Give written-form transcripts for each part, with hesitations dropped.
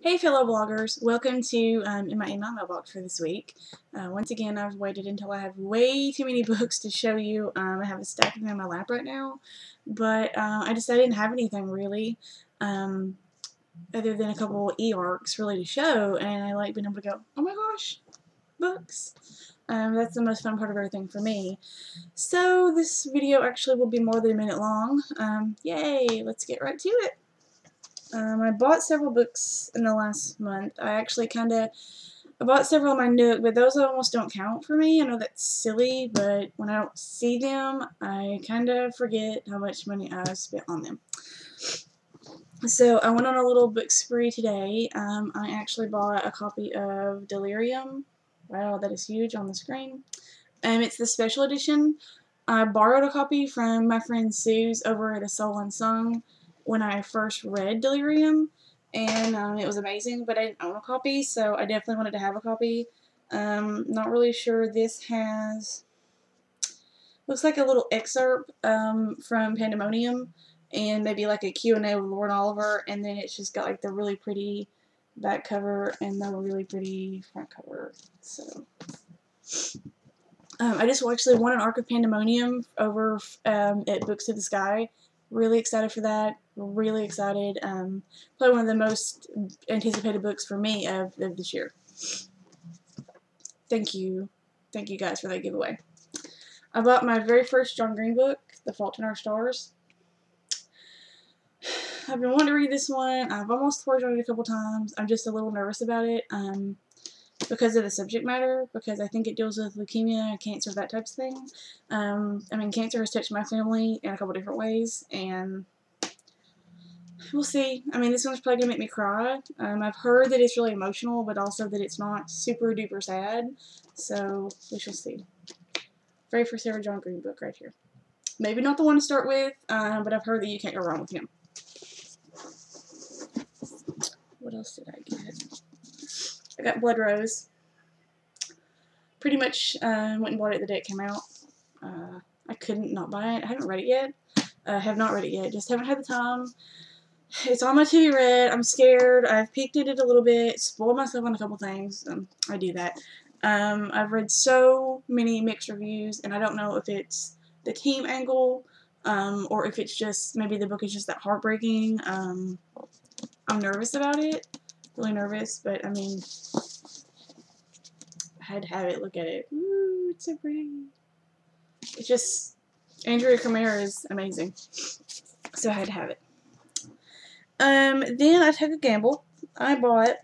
Hey fellow bloggers, welcome to in my email mailbox for this week. Once again, I've waited until I have way too many books to show you. I have a stack of them in my lap right now, but I decided I didn't have anything really other than a couple e-arcs really to show, and I like being able to go, oh my gosh, books. That's the most fun part of everything for me. So this video actually will be more than a minute long. Yay, let's get right to it. I bought several books in the last month. I bought several in my Nook, but those almost don't count for me. I know that's silly, but when I don't see them, I kind of forget how much money I spent on them. So I went on a little book spree today. I actually bought a copy of Delirium. Wow, that is huge on the screen. It's the special edition. I borrowed a copy from my friend Sue's over at A Soul Unsung when I first read Delirium, and it was amazing, but I didn't own a copy, so I definitely wanted to have a copy. Not really sure. This looks like a little excerpt from Pandemonium, and maybe like a Q&A with Lauren Oliver, and then it's just got like the really pretty back cover and the really pretty front cover. So I just actually won an arc of Pandemonium over at Books to the Sky. Really excited for that. Really excited. Probably one of the most anticipated books for me of this year. Thank you. Thank you guys for that giveaway. I bought my very first John Green book, The Fault in Our Stars. I've been wanting to read this one. I've almost forged on it a couple times. I'm just a little nervous about it. Because of the subject matter, because I think it deals with leukemia, cancer, that type of thing. I mean, cancer has touched my family in a couple different ways, and we'll see. I mean, this one's probably going to make me cry. I've heard that it's really emotional, but also that it's not super duper sad, so we shall see. Very first ever John Green book right here. Maybe not the one to start with, but I've heard that you can't go wrong with him. What else did I get? I got Blood Rose. Pretty much went and bought it the day it came out. I couldn't not buy it. I haven't read it yet. Have not read it yet. Just haven't had the time. It's on my to-be read. I'm scared. I've peeked at it a little bit. Spoiled myself on a couple things. I do that. I've read so many mixed reviews, and I don't know if it's the team angle or if it's just maybe the book is just that heartbreaking. I'm nervous about it. Really nervous, but I mean, I had to have it. Look at it. Ooh, it's so pretty. It's just, Andrea Camara is amazing, so I had to have it. Then I took a gamble. I bought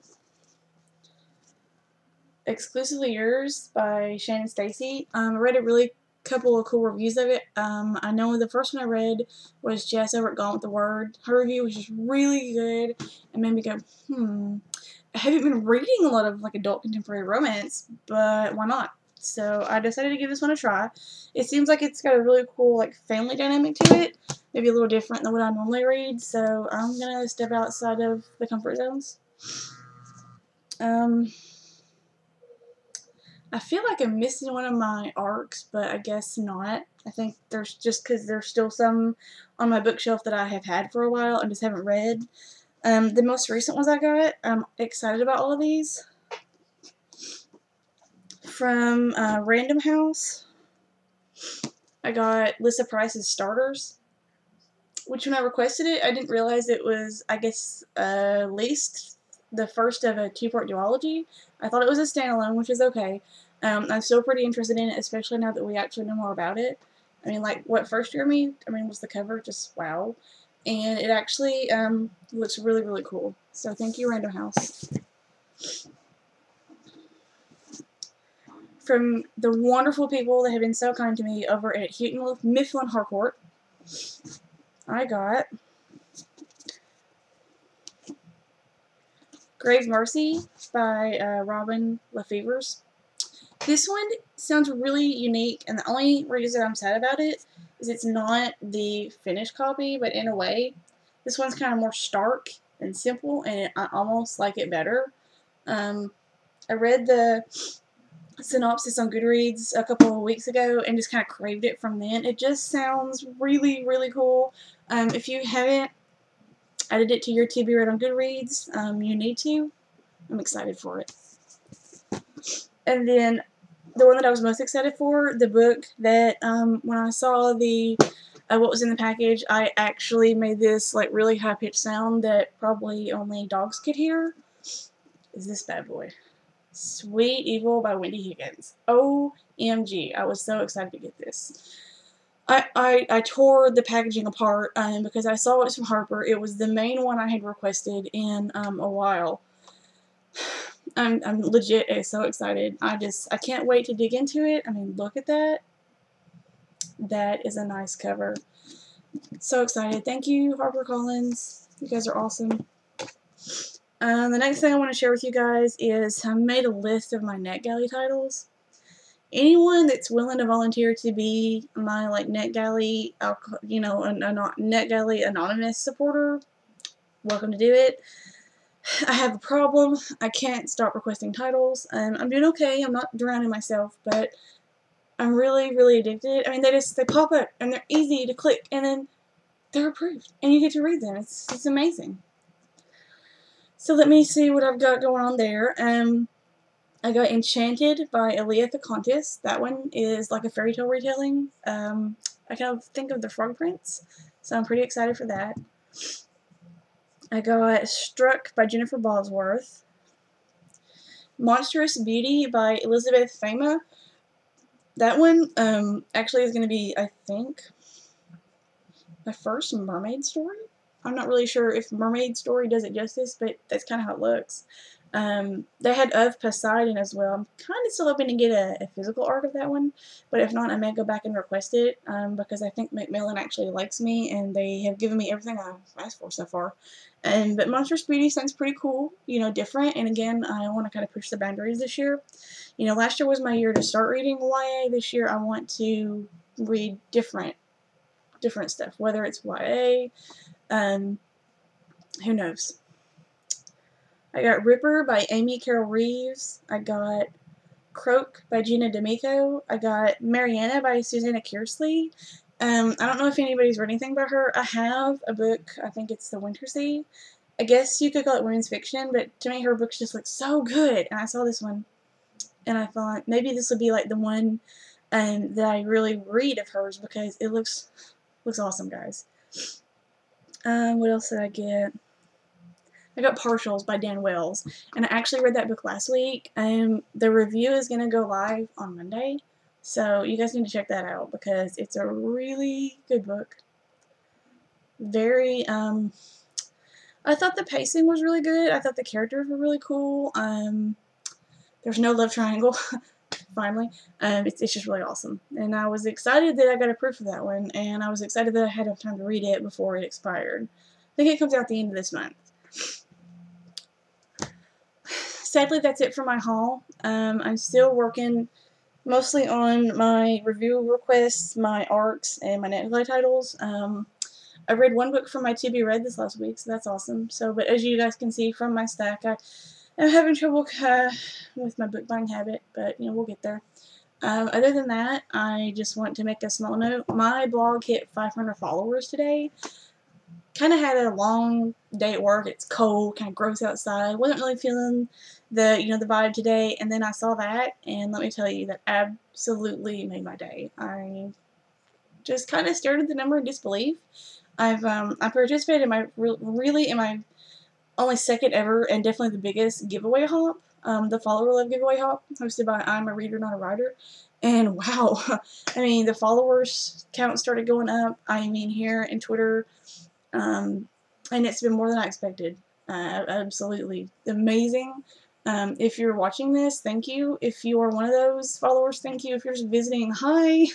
Exclusively Yours by Shannon Stacy. I read a really couple of cool reviews of it. I know the first one I read was Jess over at Gone with the Word. Her review was just really good and made me go, I haven't been reading a lot of like adult contemporary romance, but why not? So I decided to give this one a try. It seems like it's got a really cool like family dynamic to it, maybe a little different than what I normally read, so I'm gonna step outside of the comfort zones. I feel like I'm missing one of my arcs, but I guess not. I think there's just because there's still some on my bookshelf that I have had for a while and just haven't read. The most recent ones I got, I'm excited about all of these. From Random House, I got Lissa Price's Starters, which when I requested it, I didn't realize it was, I guess, at least the first of a two-part duology. I thought it was a standalone, which is okay. I'm still pretty interested in it, especially now that we actually know more about it. I mean, like, what first drew me, was the cover, just wow. And it actually looks really, really cool. So thank you, Random House. From the wonderful people that have been so kind to me over at Houghton Mifflin Harcourt, I got Grave Mercy by Robin Lefevers. This one sounds really unique, and the only reason I'm sad about it is it's not the finished copy, but in a way, this one's kind of more stark and simple, and I almost like it better. I read the synopsis on Goodreads a couple of weeks ago and just kind of craved it from then. It just sounds really, really cool. If you haven't added it to your To Be Read on Goodreads. You need to. I'm excited for it. And then the one that I was most excited for, the book that when I saw the what was in the package, I actually made this like really high pitched sound that probably only dogs could hear. Is this bad boy? Sweet Evil by Wendy Higgins. OMG, I was so excited to get this. I tore the packaging apart because I saw it was from Harper. It was the main one I had requested in a while. I'm legit so excited. I can't wait to dig into it. I mean, look at that. That is a nice cover. So excited. Thank you, HarperCollins. You guys are awesome. The next thing I want to share with you guys is I made a list of my NetGalley titles. Anyone that's willing to volunteer to be my like NetGalley, you know, a NetGalley anonymous supporter, welcome to do it. I have a problem. I can't stop requesting titles. I'm doing okay. I'm not drowning myself, but I'm really, really addicted. I mean, they pop up and they're easy to click, and then they're approved, and you get to read them. It's amazing. So let me see what I've got going on there. I got Enchanted by Aaliyah Thecontis. That one is like a fairy tale retelling. I kind of think of the Frog Prince, so I'm pretty excited for that. I got Struck by Jennifer Bosworth. Monstrous Beauty by Elizabeth Fama. That one actually is going to be, I think, my first mermaid story. I'm not really sure if Mermaid Story does it justice, but that's kind of how it looks. They had Of Poseidon as well. I'm kind of still hoping to get a physical art of that one, but if not, I may go back and request it because I think Macmillan actually likes me, and they have given me everything I've asked for so far. But Monstrous Beauty sounds pretty cool, you know, different, and again, I want to kind of push the boundaries this year. You know, last year was my year to start reading YA. This year, I want to read different stuff, whether it's YA, who knows. I got Ripper by Amy Carol Reeves. I got Croak by Gina D'Amico. I got Mariana by Susanna Kearsley. I don't know if anybody's read anything by her. I have a book, I think it's The Winter Sea. I guess you could call it women's fiction, but to me her books just look so good. And I saw this one, and I thought maybe this would be like the one that I really read of hers because it looks awesome, guys. What else did I get? I got Partials by Dan Wells, and I actually read that book last week. The review is going to go live on Monday, so you guys need to check that out because it's a really good book. Very, I thought the pacing was really good. I thought the characters were really cool. There's no love triangle, finally. It's just really awesome, and I was excited that I got a proof of that one, and I was excited that I had enough time to read it before it expired. I think it comes out at the end of this month. Sadly, that's it for my haul. I'm still working mostly on my review requests, my arcs, and my NetGalley titles. I read one book from my To Be Read this last week, so that's awesome. But as you guys can see from my stack, I'm having trouble with my book buying habit, but you know, we'll get there. Other than that, I just want to make a small note. My blog hit 500 followers today. Kind of had a long day at work. It's cold, kind of gross outside. Wasn't really feeling the vibe today, and then I saw that, and let me tell you, that absolutely made my day. I just kind of stared at the number in disbelief. I participated in my only second ever and definitely the biggest giveaway hop, the Follower Love giveaway hop, hosted by I'm a Reader Not a Writer. And wow, I mean, the followers count started going up. I mean, here in Twitter. And it's been more than I expected. Absolutely amazing. If you're watching this, thank you. If you are one of those followers, thank you. If you're just visiting, hi,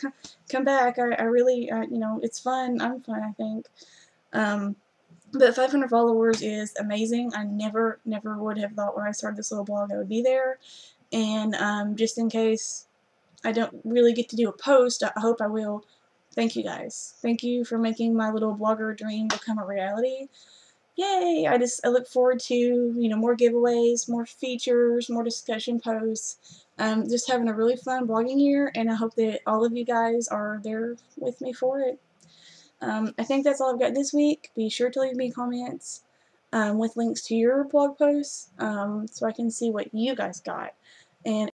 come back. I really, you know, it's fun. I'm fun, I think. But 500 followers is amazing. I never would have thought when I started this little blog I would be there. And just in case I don't really get to do a post, I hope I will. Thank you guys. Thank you for making my little blogger dream become a reality. Yay! I look forward to, you know, more giveaways, more features, more discussion posts. Just having a really fun blogging year, and I hope that all of you guys are there with me for it. I think that's all I've got this week. Be sure to leave me comments with links to your blog posts so I can see what you guys got. And